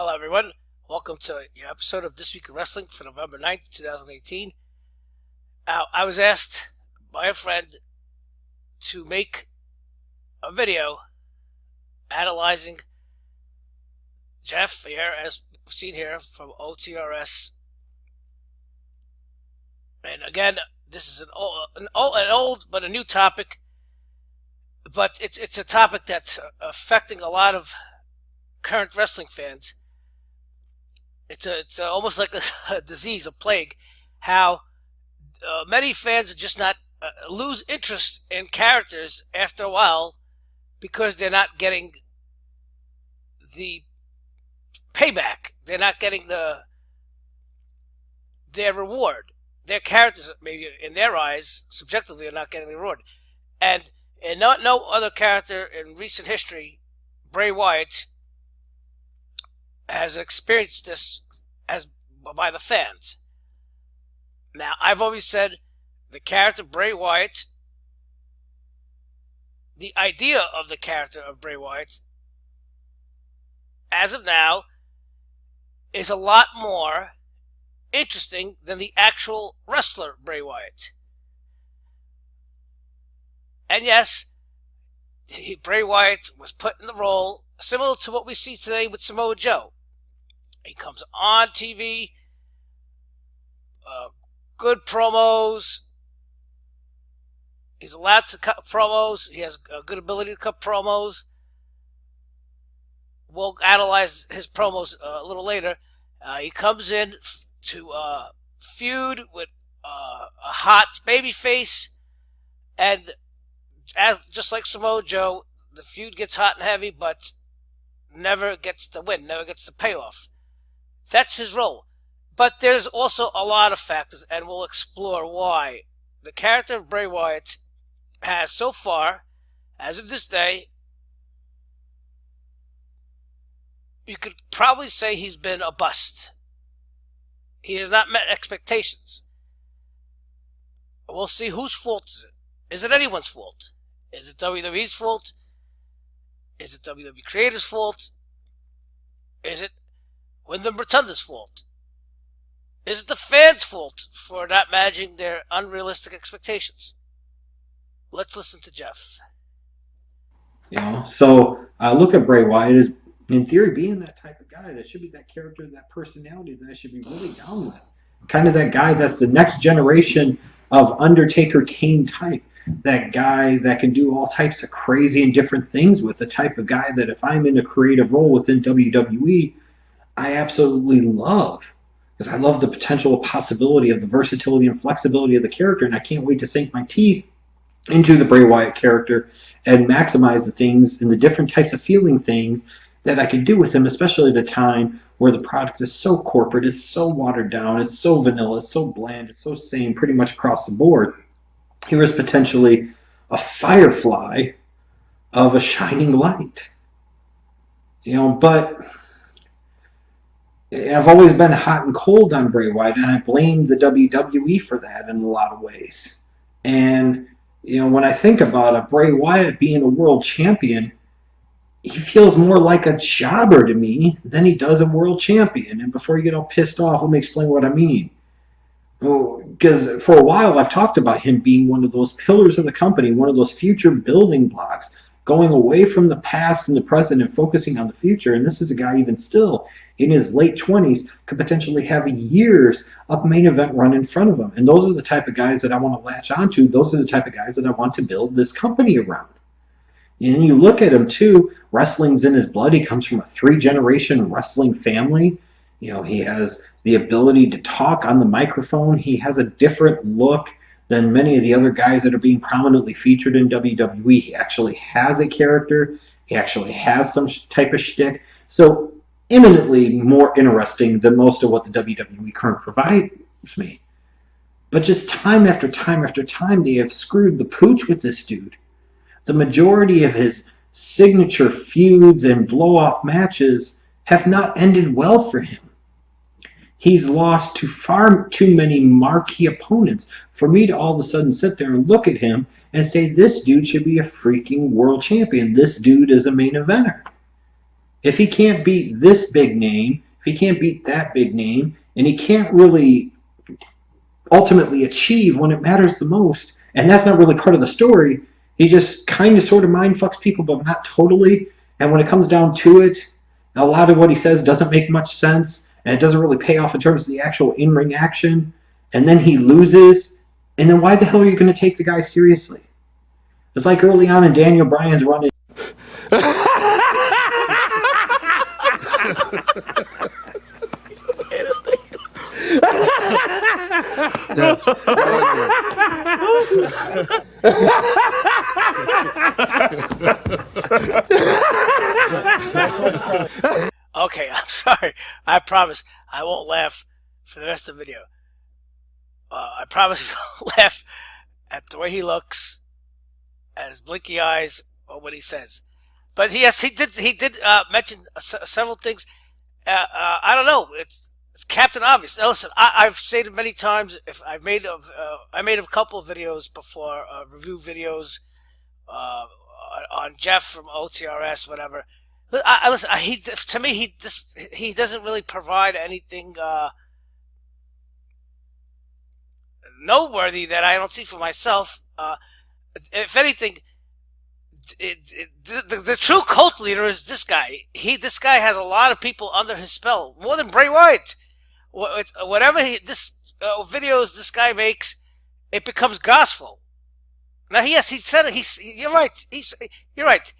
Hello, everyone. Welcome to your episode of This Week in Wrestling for November 9th, 2018. I was asked by a friend to make a video analyzing Jeff here, as seen here, from OTRS. And again, this is an old but a new topic, but it's a topic that's affecting a lot of current wrestling fans. It's almost like a disease, a plague, how many fans are just not lose interest in characters after a while because they're not getting the payback. They're not getting their reward. Their characters, maybe in their eyes, subjectively, are not getting the reward. And no other character in recent history, Bray Wyatt, has experienced this as by the fans. Now, I've always said the character Bray Wyatt, the idea of the character of Bray Wyatt, as of now, is a lot more interesting than the actual wrestler Bray Wyatt. And yes, Bray Wyatt was put in the role similar to what we see today with Samoa Joe. He comes on TV, good promos. He's allowed to cut promos. He has a good ability to cut promos. We'll analyze his promos a little later. He comes in to feud with a hot babyface, and just like Samoa Joe, the feud gets hot and heavy, but never gets the win, never gets the payoff. That's his role. But there's also a lot of factors, and we'll explore why the character of Bray Wyatt has so far, as of this day, you could probably say he's been a bust. He has not met expectations. We'll see whose fault is it. Is it anyone's fault? Is it WWE's fault? Is it WWE Creators' fault? Is it Wyndham Rotunda's fault? Is it the fans' fault for not managing their unrealistic expectations? Let's listen to Jeff. So I look at Bray Wyatt as, in theory, being that type of guy. That should be that character, that personality that I should be really down with. Kind of that guy that's the next generation of Undertaker Kane type. That guy that can do all types of crazy and different things with. The type of guy that if I'm in a creative role within WWE, I absolutely love. Because I love the potential possibility of the versatility and flexibility of the character, and I can't wait to sink my teeth into the Bray Wyatt character and maximize the things and the different types of feeling things that I could do with him, especially at a time where the product is so corporate, it's so watered down, it's so vanilla, it's so bland, it's so same pretty much across the board. Here is potentially a firefly of a shining light. But I've always been hot and cold on Bray Wyatt, and I blame the WWE for that in a lot of ways. And, when I think about it, Bray Wyatt being a world champion, he feels more like a jobber to me than he does a world champion. And before you get all pissed off, let me explain what I mean. Because for a while, I've talked about him being one of those pillars of the company, one of those future building blocks, going away from the past and the present and focusing on the future. And this is a guy even still in his late 20s could potentially have years of main event run in front of him. And those are the type of guys that I want to latch onto. Those are the type of guys that I want to build this company around. And you look at him too, wrestling's in his blood. He comes from a 3-generation wrestling family. He has the ability to talk on the microphone. He has a different look than many of the other guys that are being prominently featured in WWE. He actually has a character. He actually has some type of shtick. So eminently more interesting than most of what the WWE currently provides me. But just time after time after time, they have screwed the pooch with this dude. The majority of his signature feuds and blow-off matches have not ended well for him. He's lost to far too many marquee opponents for me to all of a sudden sit there and look at him and say, this dude should be a freaking world champion. This dude is a main eventer. If he can't beat this big name, if he can't beat that big name, and he can't really ultimately achieve when it matters the most, and that's not really part of the story, he just kind of sort of mind fucks people, but not totally. And when it comes down to it, a lot of what he says doesn't make much sense, and it doesn't really pay off in terms of the actual in-ring action. And then he loses, and then why the hell are you going to take the guy seriously? It's like early on in Daniel Bryan's run. That's Okay, I'm sorry. I promise I won't laugh for the rest of the video. I promise I won't laugh at the way he looks, at his blinky eyes, or what he says. But yes, he did mention several things. I don't know. It's Captain Obvious. Now listen, I've stated many times. If I made a couple of videos before, review videos on Jeff from OTRS, whatever. Listen, to me, he doesn't really provide anything noteworthy that I don't see for myself. If anything, the true cult leader is this guy. This guy has a lot of people under his spell, more than Bray Wyatt. Whatever videos this guy makes, it becomes gospel. Now, yes, he said it. You're right. You're right.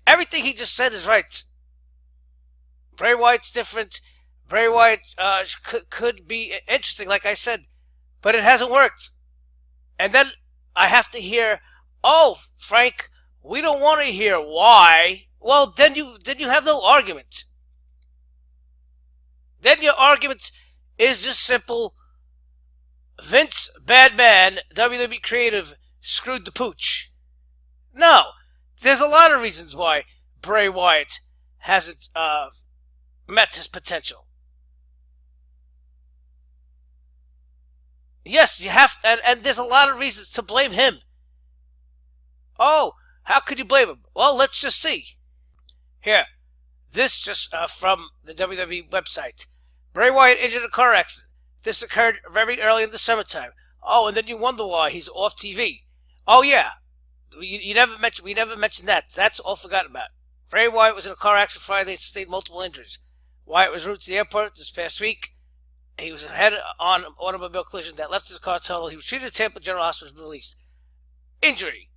Everything he just said is right. Bray Wyatt's different. Bray Wyatt could be interesting, like I said, but it hasn't worked. And then I have to hear, "Oh, Frank, we don't want to hear why." Well, then you have no argument. Then your argument is just simple. Vince, bad man, WWE creative, screwed the pooch. No, there's a lot of reasons why Bray Wyatt hasn't met his potential. Yes, you have, and there's a lot of reasons to blame him. Oh, how could you blame him? Well, let's just see. Here, this just from the WWE website. Bray Wyatt injured in a car accident. This occurred very early in the summertime. Oh, and then you wonder why he's off TV. Oh yeah, we never mentioned that. That's all forgotten about. Bray Wyatt was in a car accident Friday and sustained multiple injuries. Wyatt was routed to the airport this past week. He was head-on automobile collision that left his car total. He was treated at Tampa General Hospital and released. Injury.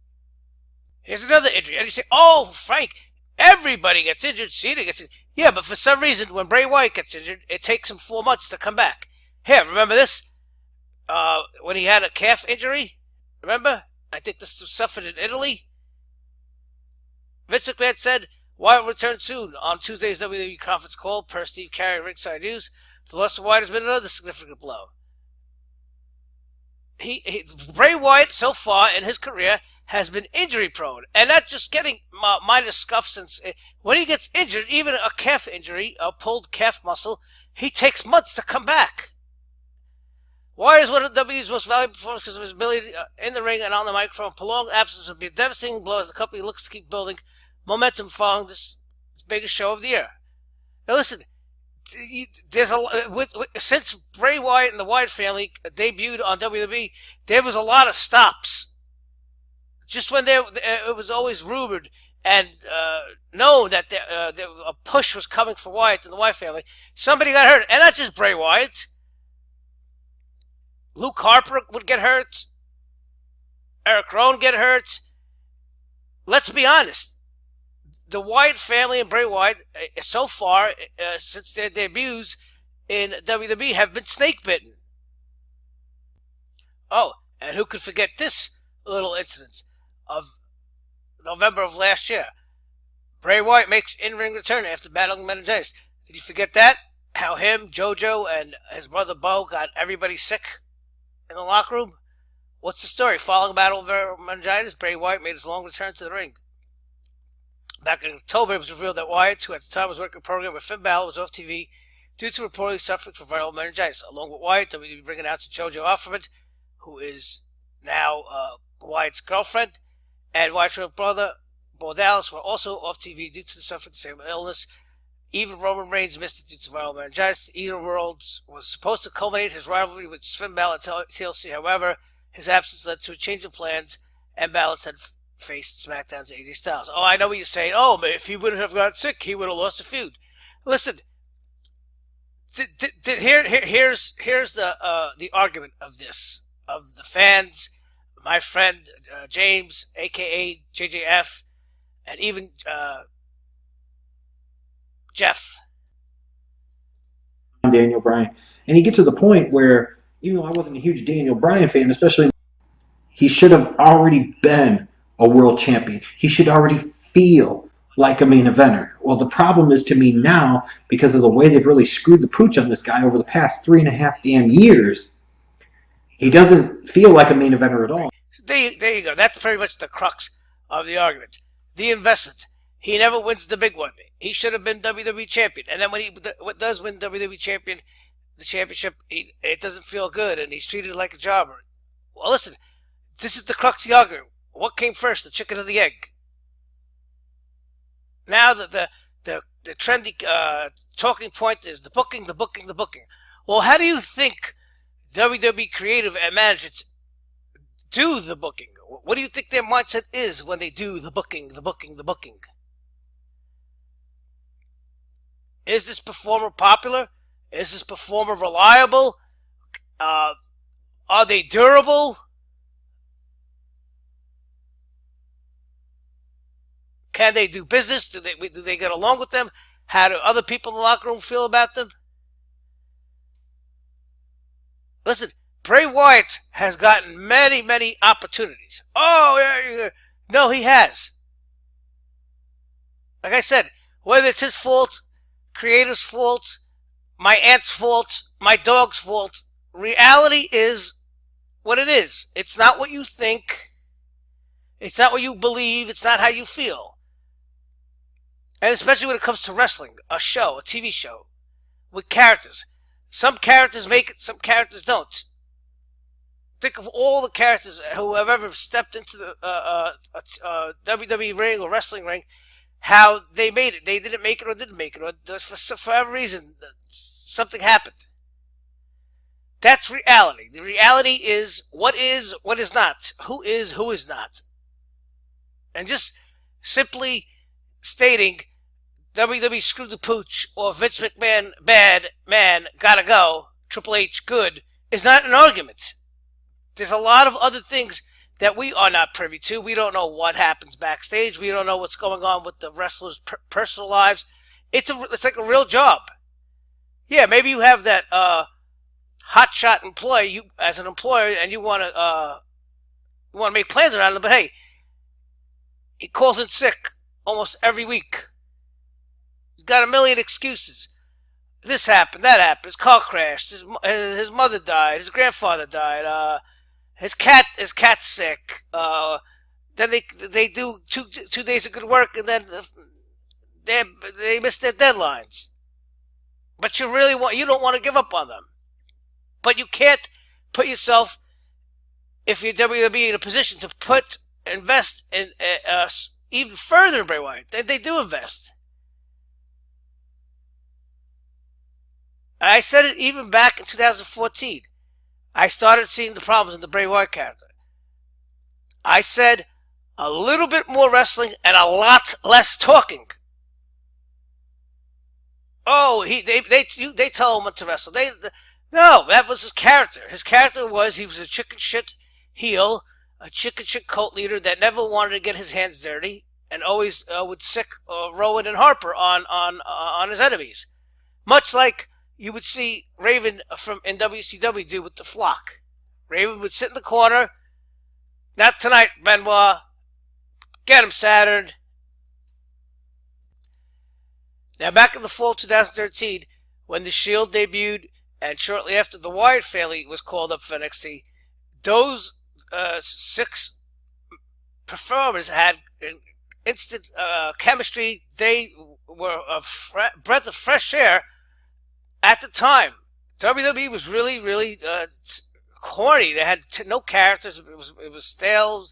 Here's another injury. And you say, "Oh, Frank, everybody gets injured. Cena gets injured." Yeah, but for some reason, when Bray Wyatt gets injured, it takes him 4 months to come back. Here, remember this? When he had a calf injury? Remember? I think this was suffered in Italy. Vince McMahon said, Wyatt will return soon on Tuesday's WWE conference call, per Steve Carey Ringside News. The loss of Wyatt has been another significant blow. Bray Wyatt, so far in his career, has been injury prone, and that's just getting minor scuffs. Since when he gets injured, even a calf injury, a pulled calf muscle, he takes months to come back. Wyatt is one of WWE's most valuable performers because of his ability in the ring and on the microphone. Prolonged absence would be a devastating blow as the company looks to keep building momentum following this biggest show of the year. Now listen, there's since Bray Wyatt and the Wyatt family debuted on WWE, there was a lot of stops. Just when it was always rumored and known that a push was coming for Wyatt and the Wyatt family, somebody got hurt, and not just Bray Wyatt. Luke Harper would get hurt. Eric Rowan get hurt. Let's be honest. The Wyatt family and Bray Wyatt, so far, since their debuts in WWE, have been snake bitten. Oh, and who could forget this little incident of November of last year? Bray Wyatt makes in-ring return after battling meningitis. Did you forget that? How him, JoJo, and his brother Bo got everybody sick in the locker room? What's the story? Following a battle over meningitis, Bray Wyatt made his long return to the ring. Back in October, it was revealed that Wyatt, who at the time was working a program with Finn Balor, was off TV due to reportedly suffering from viral meningitis. Along with Wyatt, WWE ring announcer JoJo Offerman, who is now Wyatt's girlfriend, and Wyatt's real brother, Bo Dallas were also off TV due to suffering the same illness. Even Roman Reigns missed it due to viral meningitis. Either Worlds was supposed to culminate his rivalry with Finn Balor at TLC. However, his absence led to a change of plans, and Balor had faced SmackDown's AJ Styles. Oh, I know what you're saying. Oh, but if he wouldn't have got sick, he would have lost the feud. Listen, here's the argument of this, of the fans. My friend James, a.k.a. JJF, and even Jeff. Daniel Bryan. And you get to the point where, even though I wasn't a huge Daniel Bryan fan, especially, he should have already been a world champion. He should already feel like a main eventer. Well, the problem is to me now, because of the way they've really screwed the pooch on this guy over the past 3.5 damn years, he doesn't feel like a main eventer at all. There you go. That's pretty much the crux of the argument. The investment. He never wins the big one. He should have been WWE champion. And then when he does win WWE champion, the championship, it doesn't feel good, and he's treated like a jobber. Well, listen, this is the crux of the argument. What came first, the chicken or the egg? Now the trendy talking point is the booking. Well, how do you think WWE creative and management do the booking? What do you think their mindset is when they do the booking? Is this performer popular? Is this performer reliable? Are they durable? Can they do business? Do they get along with them? How do other people in the locker room feel about them? Listen, Bray Wyatt has gotten many, many opportunities. Oh, yeah. No, he has. Like I said, whether it's his fault, creator's fault, my aunt's fault, my dog's fault, reality is what it is. It's not what you think. It's not what you believe. It's not how you feel. And especially when it comes to wrestling, a show, a TV show, with characters. Some characters make it, some characters don't. Think of all the characters who have ever stepped into the WWE ring or wrestling ring, how they made it. They didn't make it or didn't make it, or for whatever reason, something happened. That's reality. The reality is what is not. Who is not. And just simply stating WWE screwed the pooch or Vince McMahon bad man, gotta go, Triple H good, is not an argument. There's a lot of other things that we are not privy to. We don't know what happens backstage. We don't know what's going on with the wrestlers' personal lives. It's like a real job. Yeah, maybe you have that hotshot employee, you as an employer, and you want to make plans around him. But hey, he calls in sick almost every week. He's got a million excuses. This happened, that happened. His car crashed. His mother died. His grandfather died. His cat's sick. Then they do 2 days of good work, and then they miss their deadlines. But you don't want to give up on them. But you can't put yourself, if you're WWE, in a position to invest in even further in Bray Wyatt. They do invest. I said it even back in 2014. I started seeing the problems in the Bray Wyatt character. I said a little bit more wrestling and a lot less talking. Oh, they tell him what to wrestle. No, that was his character. His character was he was a chicken shit heel, a chicken shit cult leader that never wanted to get his hands dirty and always would sick Rowan and Harper on his enemies, much like you would see Raven in WCW do with the Flock. Raven would sit in the corner. Not tonight, Benoit. Get him, Saturn. Now, back in the fall 2013, when The Shield debuted, and shortly after the Wyatt family was called up for NXT, those 6 performers had instant chemistry. They were a breath of fresh air. At the time, WWE was really, really corny. They had no characters. It was stale.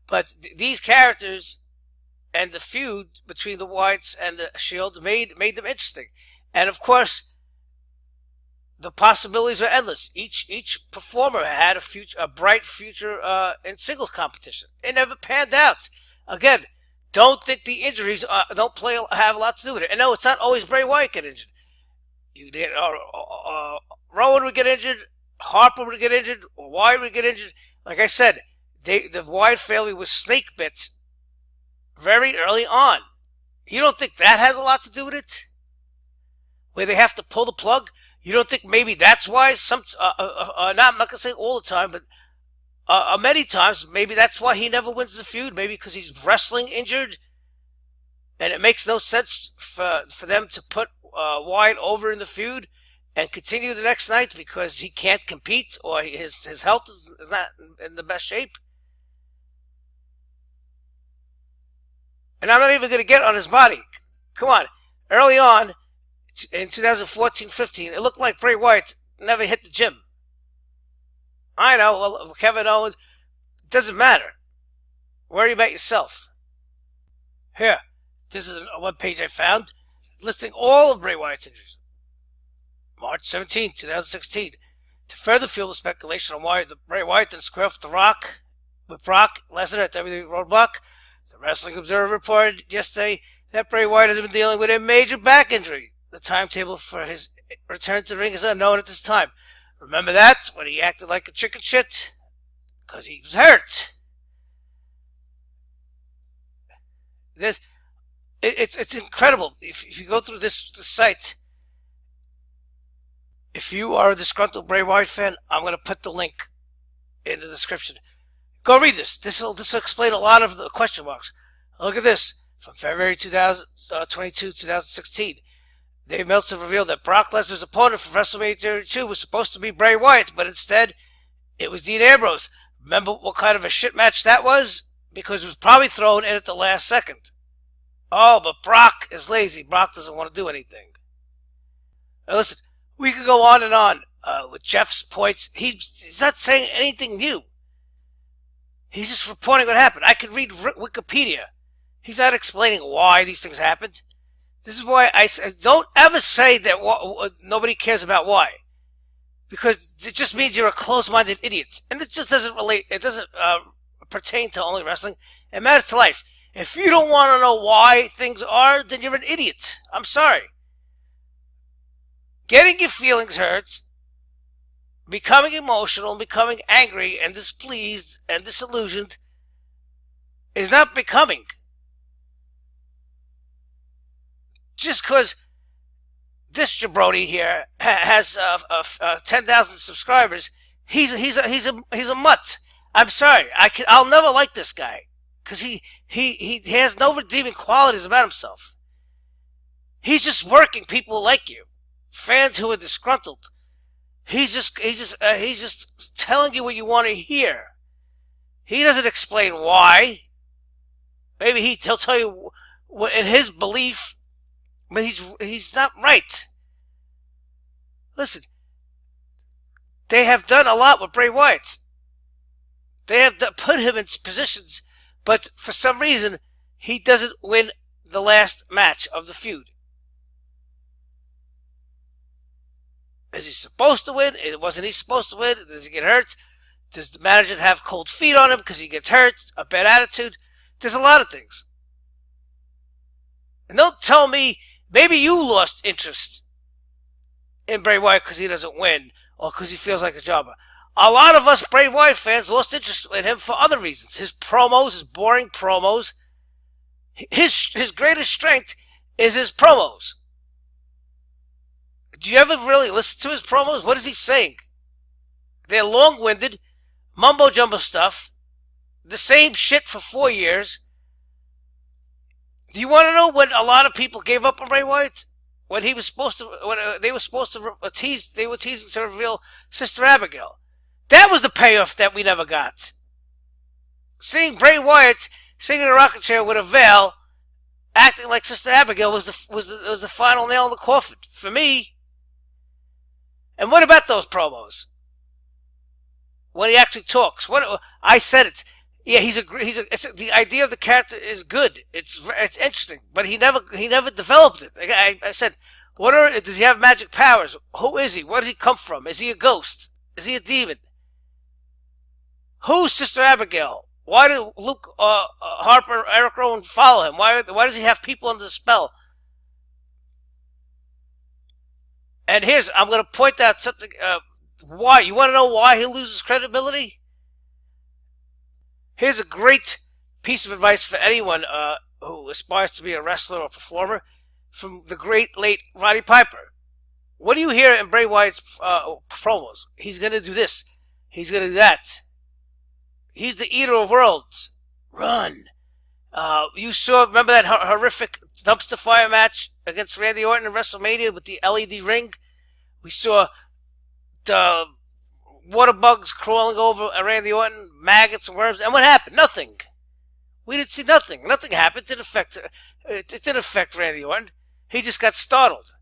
But these characters and the feud between the Wyatts and the Shield made them interesting. And of course, the possibilities are endless. Each performer had a bright future in singles competition. It never panned out. Again, don't think the injuries have a lot to do with it. And no, it's not always Bray Wyatt get injured. You did. Rowan would get injured. Harper would get injured. Wyatt would get injured. Like I said, the Wyatt family was snake bit very early on. You don't think that has a lot to do with it? Where they have to pull the plug? You don't think maybe that's why I'm not going to say all the time, but many times, maybe that's why he never wins the feud. Maybe because he's wrestling injured, and it makes no sense for them to put Wyatt over in the feud and continue the next night because he can't compete or his health is not in the best shape. And I'm not even going to get on his body. Come on. Early on, in 2014-15, it looked like Bray Wyatt never hit the gym. I know, well, Kevin Owens, it doesn't matter. Worry about yourself. Here, this is a webpage I found listing all of Bray Wyatt's injuries. March 17, 2016. To further fuel the speculation on why Bray Wyatt didn't square off with Brock Lesnar at WWE Roadblock, the Wrestling Observer reported yesterday that Bray Wyatt has been dealing with a major back injury. The timetable for his return to the ring is unknown at this time. Remember that? When he acted like a chicken shit? Because he was hurt. It's incredible. If you go through this site, if you are a disgruntled Bray Wyatt fan, I'm going to put the link in the description. Go read this. This will explain a lot of the question marks. Look at this. From February 2022, 2016. Dave Meltzer revealed that Brock Lesnar's opponent for WrestleMania 32 was supposed to be Bray Wyatt, but instead, it was Dean Ambrose. Remember what kind of a shit match that was? Because it was probably thrown in at the last second. Oh, but Brock is lazy. Brock doesn't want to do anything. Now listen, we could go on and on with Jeff's points. He's not saying anything new. He's just reporting what happened. I could read Wikipedia. He's not explaining why these things happened. This is why I don't ever say that nobody cares about why. Because it just means you're a closed-minded idiot. And it just doesn't relate, it doesn't pertain to only wrestling. It matters to life. If you don't want to know why things are, then you're an idiot. I'm sorry. Getting your feelings hurt, becoming emotional, becoming angry and displeased and disillusioned is not becoming. Just because this jabroni here has 10,000 subscribers, he's a mutt. I'm sorry. I'll never like this guy because he has no redeeming qualities about himself. He's just working people like you, fans who are disgruntled. He's just telling you what you want to hear. He doesn't explain why. Maybe he'll tell you what in his belief. But he's not right. Listen, they have done a lot with Bray Wyatt. They have put him in positions, but for some reason, he doesn't win the last match of the feud. Is he supposed to win? Wasn't he supposed to win? Does he get hurt? Does the manager have cold feet on him because he gets hurt? A bad attitude? There's a lot of things. And don't tell me, maybe you lost interest in Bray Wyatt because he doesn't win or because he feels like a jobber. A lot of us Bray Wyatt fans lost interest in him for other reasons. His promos, his boring promos. His greatest strength is his promos. Do you ever really listen to his promos? What is he saying? They're long-winded, mumbo-jumbo stuff, the same shit for 4 years. Do you want to know when a lot of people gave up on Bray Wyatt? When he was supposed to, they were supposed to tease, they were teasing to reveal Sister Abigail. That was the payoff that we never got. Seeing Bray Wyatt sitting in a rocking chair with a veil, acting like Sister Abigail was the final nail in the coffin for me. And what about those promos? When he actually talks, I said it. Yeah, the idea of the character is good. It's interesting, but he never developed it. I said, does he have magic powers? Who is he? Where does he come from? Is he a ghost? Is he a demon? Who's Sister Abigail? Why do Luke Harper, Eric Rowan follow him? Why does he have people under the spell? And I'm going to point out something. Why? You want to know why he loses credibility? Here's a great piece of advice for anyone who aspires to be a wrestler or performer from the great late Roddy Piper. What do you hear in Bray Wyatt's promos? He's going to do this. He's going to do that. He's the eater of worlds. Run. Remember that horrific dumpster fire match against Randy Orton in WrestleMania with the LED ring? We saw the water bugs crawling over Randy Orton, maggots and worms, and what happened? Nothing. We didn't see nothing. Nothing happened. It didn't affect Randy Orton. He just got startled.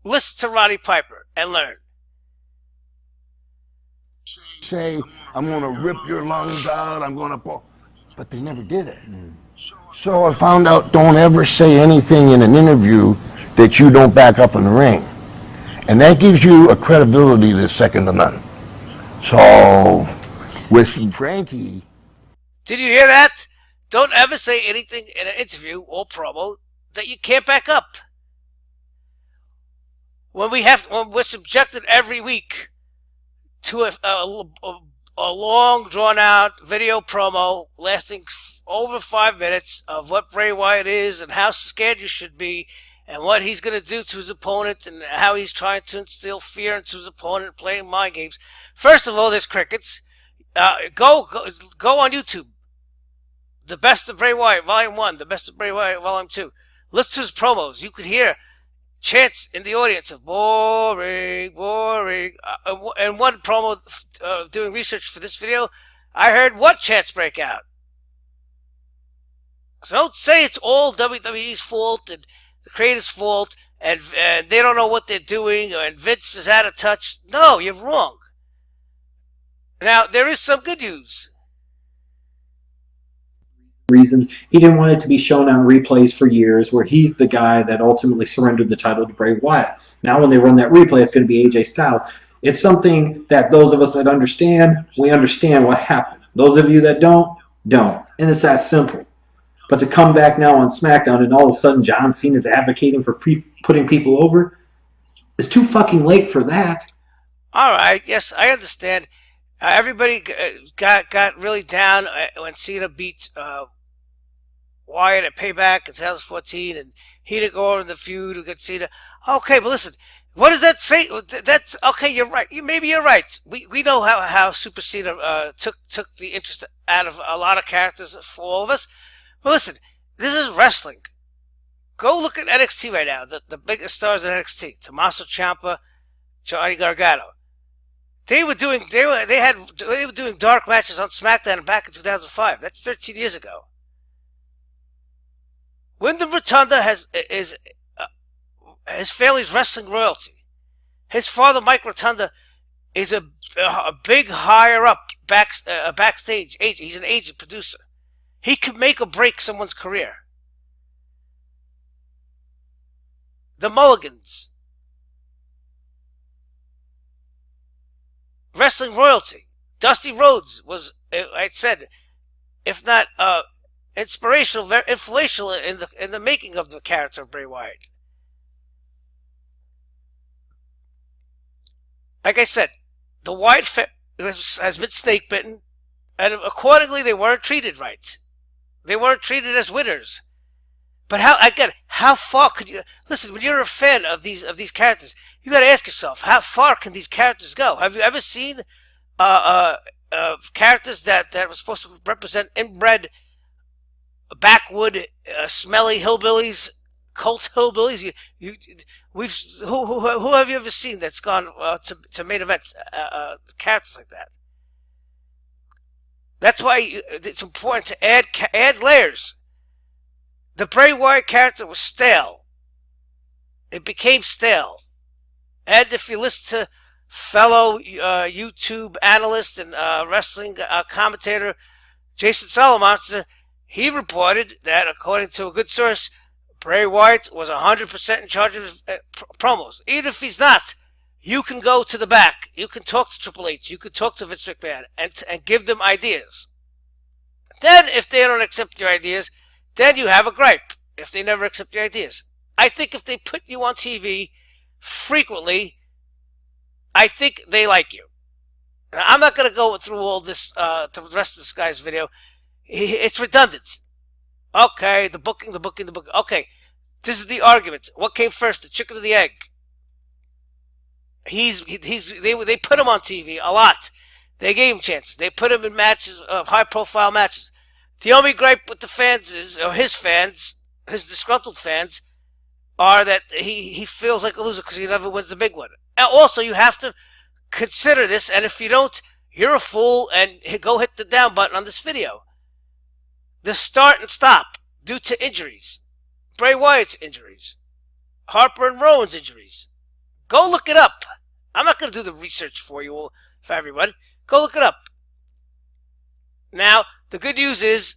Listen to Roddy Piper and learn. Say, I'm going to rip your lungs out, but they never did it. So I found out, don't ever say anything in an interview that you don't back up in the ring. And that gives you a credibility that's second to none. So, with Frankie... Did you hear that? Don't ever say anything in an interview or promo that you can't back up. When we're subjected every week to a long, drawn-out video promo lasting over 5 minutes of what Bray Wyatt is and how scared you should be and what he's going to do to his opponent and how he's trying to instill fear into his opponent playing mind games. First of all, there's crickets. Go on YouTube. The Best of Bray Wyatt, Volume 1. The Best of Bray Wyatt, Volume 2. Listen to his promos. You could hear chants in the audience of boring, boring. And one promo doing research for this video, I heard what chants break out. So don't say it's all WWE's fault and the creator's fault and they don't know what they're doing and Vince is out of touch. No, you're wrong. Now, there is some good news. Reasons he didn't want it to be shown on replays for years where he's the guy that ultimately surrendered the title to Bray Wyatt. Now when they run that replay, it's going to be AJ Styles. It's something that those of us that understand, we understand what happened. Those of you that don't. And it's that simple. But to come back now on SmackDown and all of a sudden John Cena's advocating for putting people over, it's too fucking late for that. All right, yes, I understand. Everybody got really down when Cena beat Wyatt at Payback in 2014, and he didn't go over in the feud against Cena. Okay, but listen, what does that say? That's okay. You're right. Maybe you're right. We know how Super Cena took the interest out of a lot of characters for all of us. But listen, this is wrestling. Go look at NXT right now. The biggest stars in NXT: Tommaso Ciampa, Johnny Gargano. They were doing dark matches on SmackDown back in 2005. That's 13 years ago. Wyndham Rotunda is his family's wrestling royalty. His father, Mike Rotunda, is a big higher up backstage agent. He's an agent producer. He could make or break someone's career. The Mulligans. Wrestling royalty. Dusty Rhodes was, I said, if not inspirational, very influential in the making of the character of Bray Wyatt. Like I said, the Wyatt has been snake bitten, and accordingly they weren't treated right. They weren't treated as winners. But how far could you listen? When you're a fan of these characters, you got to ask yourself, how far can these characters go? Have you ever seen characters that were supposed to represent inbred, backwood, smelly hillbillies, cult hillbillies? Who have you ever seen that's gone to main events? Characters like that. That's why it's important to add layers. The Bray Wyatt character was stale. It became stale. And if you listen to fellow YouTube analyst and wrestling commentator Jason Salamonster, he reported that, according to a good source, Bray Wyatt was 100% in charge of his promos. Even if he's not, you can go to the back. You can talk to Triple H. You can talk to Vince McMahon and give them ideas. Then, if they don't accept your ideas, then you have a gripe if they never accept your ideas. I think if they put you on TV frequently, I think they like you. Now, I'm not going to go through all this, the rest of this guy's video. It's redundant. Okay, the booking. Okay, this is the argument. What came first, the chicken or the egg? They put him on TV a lot. They gave him chances. They put him in matches, high-profile matches. The only gripe with the fans is, or his fans, his disgruntled fans, are that he feels like a loser because he never wins the big one. And also, you have to consider this, and if you don't, you're a fool, and go hit the down button on this video. The start and stop due to injuries. Bray Wyatt's injuries. Harper and Rowan's injuries. Go look it up. I'm not going to do the research for you all, for everyone. Go look it up. Now, the good news is,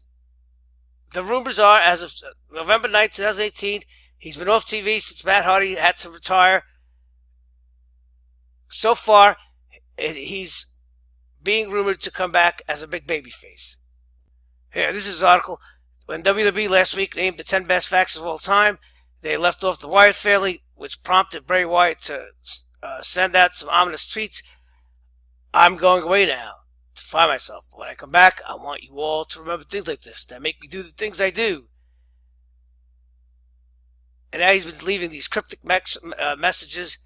the rumors are, as of November 9th, 2018, he's been off TV since Matt Hardy had to retire. So far, he's being rumored to come back as a big babyface. Here, this is his article. When WWE last week named the 10 best factions of all time, they left off the Wyatt family, which prompted Bray Wyatt to send out some ominous tweets. I'm going away now to find myself. But when I come back, I want you all to remember things like this that make me do the things I do. And now he's been leaving these cryptic messages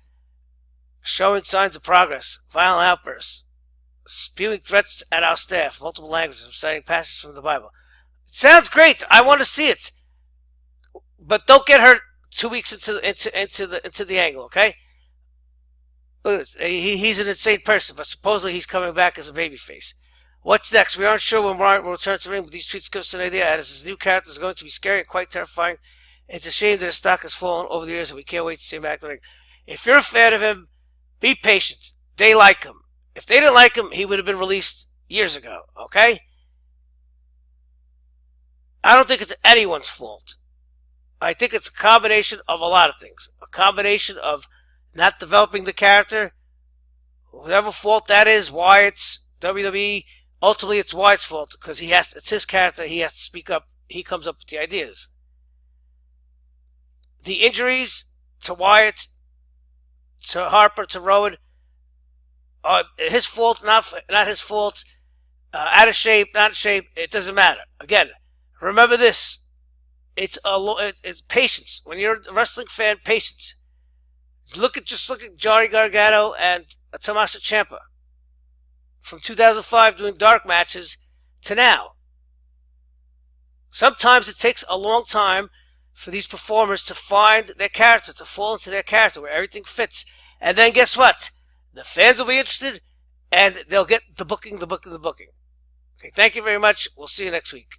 showing signs of progress, violent outbursts, spewing threats at our staff, multiple languages, citing passages from the Bible. It sounds great. I want to see it. But don't get hurt 2 weeks into the angle, okay? Look at this. He's an insane person, but supposedly he's coming back as a babyface. What's next? We aren't sure when Wyatt will return to the ring, but these tweets give us an idea as his new character is going to be scary and quite terrifying. It's a shame that his stock has fallen over the years, and we can't wait to see him back in the ring. If you're a fan of him, be patient. They like him. If they didn't like him, he would have been released years ago, okay? I don't think it's anyone's fault. I think it's a combination of a lot of things. A combination of not developing the character, whatever fault that is, Wyatt's, WWE, ultimately it's Wyatt's fault because it's his character, he has to speak up, he comes up with the ideas. The injuries to Wyatt, to Harper, to Rowan, are his fault, not his fault, out of shape, not in shape, it doesn't matter. Again, remember this. It's patience. When you're a wrestling fan, patience. Just look at Johnny Gargano and Tommaso Ciampa. From 2005 doing dark matches to now. Sometimes it takes a long time for these performers to find their character, to fall into their character where everything fits. And then guess what? The fans will be interested and they'll get the booking. Okay, thank you very much. We'll see you next week.